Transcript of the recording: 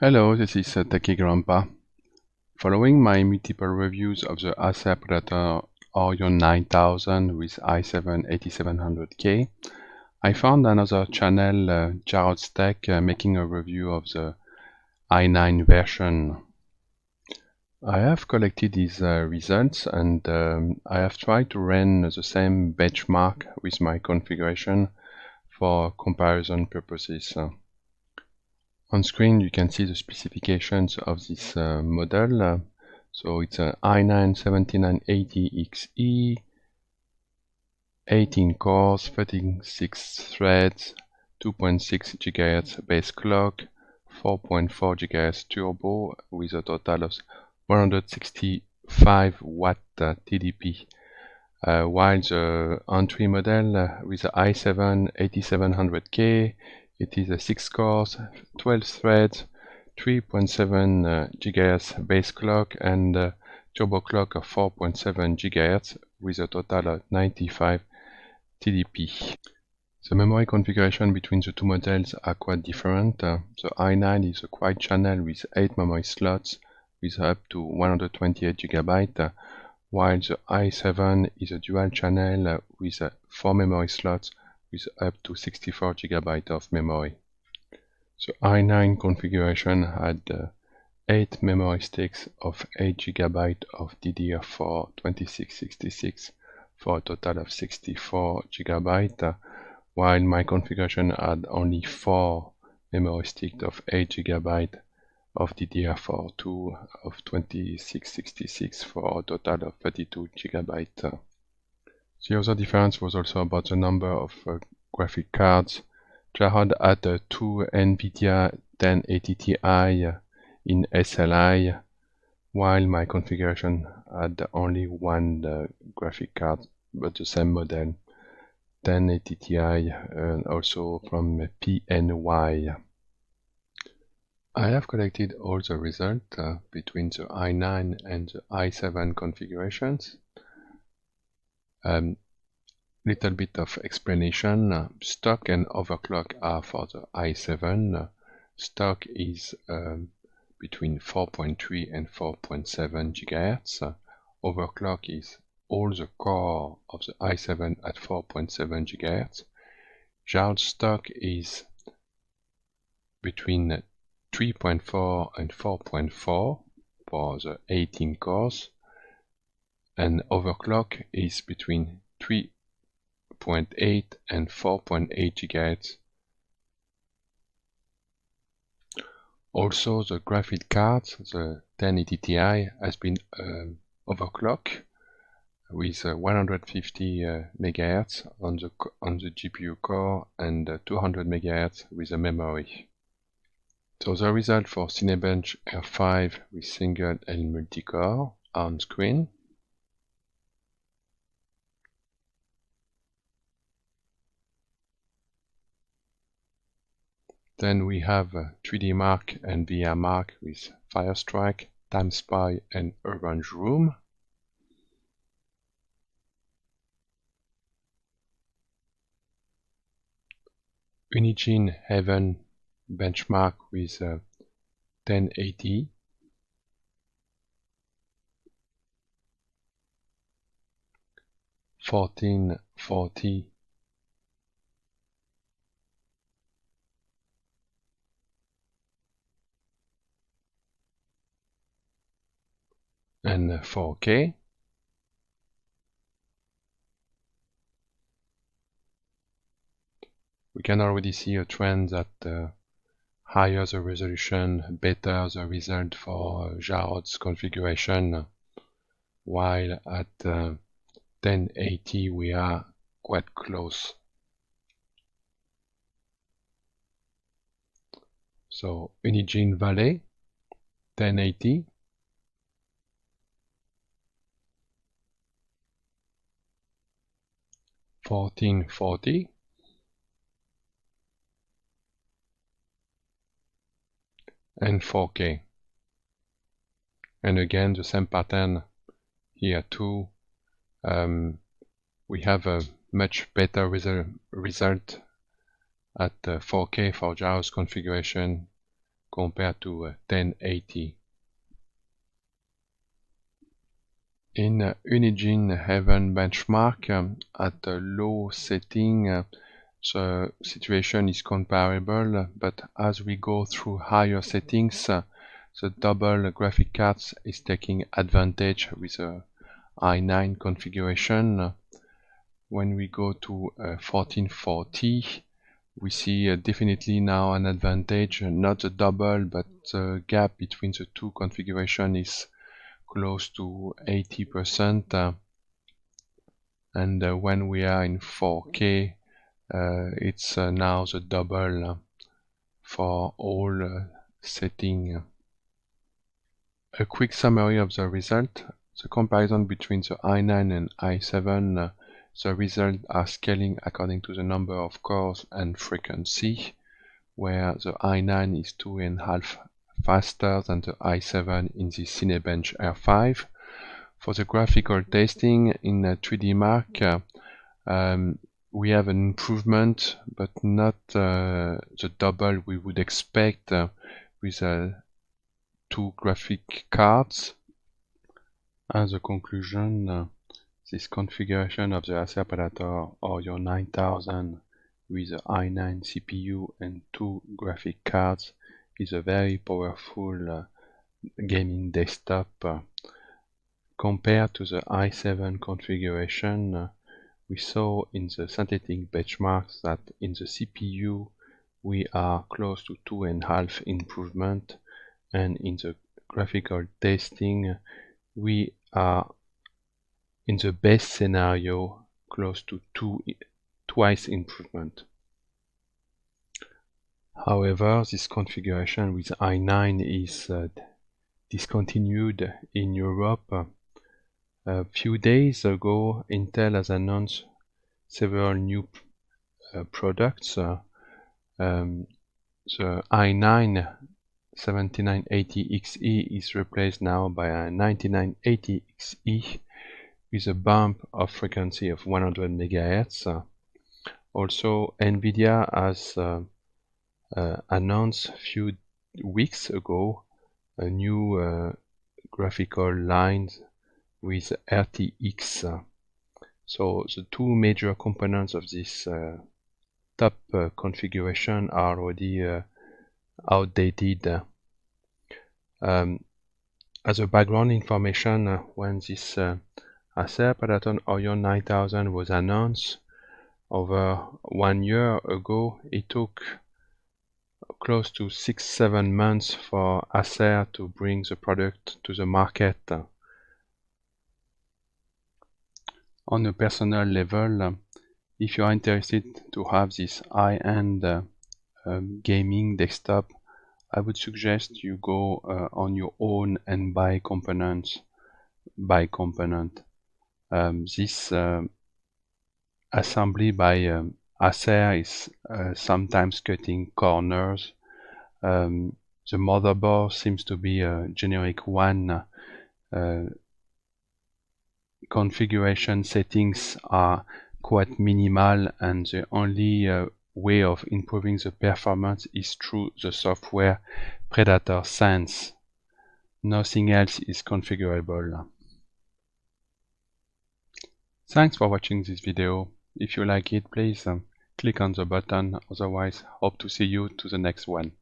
Hello, this is Techie Grandpa. Following my multiple reviews of the Acer Predator Orion 9000 with i7 8700K, I found another channel, Jarrod's Tech, making a review of the i9 version. I have collected these results and I have tried to run the same benchmark with my configuration for comparison purposes. On screen you can see the specifications of this model. So it's an i9-7980XE, 18 cores, 36 threads, 2.6 GHz base clock, 4.4 GHz turbo with a total of 165 watt TDP. While the entry model with the i7 8700K, it is a 6 cores, 12 threads, 3.7 GHz base clock and turbo clock of 4.7 GHz with a total of 95 TDP. The memory configuration between the two models are quite different. The i9 is a quad channel with 8 memory slots with up to 128 GB, while the i7 is a dual channel with 4 memory slots with up to 64 GB of memory. The i9 configuration had 8 memory sticks of 8 GB of DDR4 2666 for a total of 64 GB, while my configuration had only 4 memory sticks of 8 GB of DDR4 of 2666 for a total of 32 GB. The other difference was also about the number of graphic cards. Jarrod had 2 NVIDIA 1080 Ti in SLI, while my configuration had only one graphic card, but the same model, 1080 Ti, and also from PNY. I have collected all the results between the i9 and the i7 configurations. Little bit of explanation. Stock and overclock are for the i7. Stock is between 4.3 and 4.7 GHz. Overclock is all the core of the i7 at 4.7 GHz. Jarrod stock is between 3.4 and 4.4 for the 18 cores, and overclock is between 3.8 and 4.8 GHz. Also, the graphic card, the 1080 Ti, has been overclocked with 150 MHz on the GPU core and 200 MHz with the memory. So the result for Cinebench R5 with single and multi-core on screen. Then we have 3D Mark and VR Mark with Firestrike, Time Spy and Orange Room. Unigine Heaven benchmark with 1080. (1440) and 4K. We can already see a trend that higher the resolution, better the result for Jarrod's configuration, while at 1080 we are quite close. So Unigine Valley, 1080. (1440) and 4K. And again the same pattern here too. We have a much better result at 4K for Jarrod's configuration compared to 1080. In Unigine Heaven benchmark, at a low setting, the situation is comparable, but as we go through higher settings, the double graphic cards is taking advantage with the i9 configuration. When we go to 1440, we see definitely now an advantage, not the double, but the gap between the two configurations is close to 80%, and when we are in 4K, it's now the double for all setting. A quick summary of the result. The comparison between the i9 and i7, the results are scaling according to the number of cores and frequency, where the i9 is 2.5 faster than the i7 in the Cinebench R5. For the graphical testing in 3D Mark, we have an improvement, but not the double we would expect with two graphic cards. As a conclusion, this configuration of the Acer Predator Orion 9000 with the i9 CPU and two graphic cards is a very powerful gaming desktop. Compared to the i7 configuration, we saw in the synthetic benchmarks that in the CPU we are close to 2.5 improvement, and in the graphical testing we are in the best scenario close to twice improvement. However, this configuration with i9 is discontinued in Europe. A few days ago, Intel has announced several new products. The i9 7980XE is replaced now by a 9980XE with a bump of frequency of 100 MHz. Also, NVIDIA has announced a few weeks ago a new graphical line with RTX. So the two major components of this top configuration are already outdated. As a background information, when this Acer Predator Orion 9000 was announced over 1 year ago, it took close to 6-7 months for Acer to bring the product to the market. On a personal level, if you are interested to have this high-end gaming desktop, I would suggest you go on your own and buy components by component. This assembly by Acer is sometimes cutting corners. The motherboard seems to be a generic one. Configuration settings are quite minimal, and the only way of improving the performance is through the software Predator Sense. Nothing else is configurable. Thanks for watching this video. If you like it, please click on the button. Otherwise, hope to see you to the next one.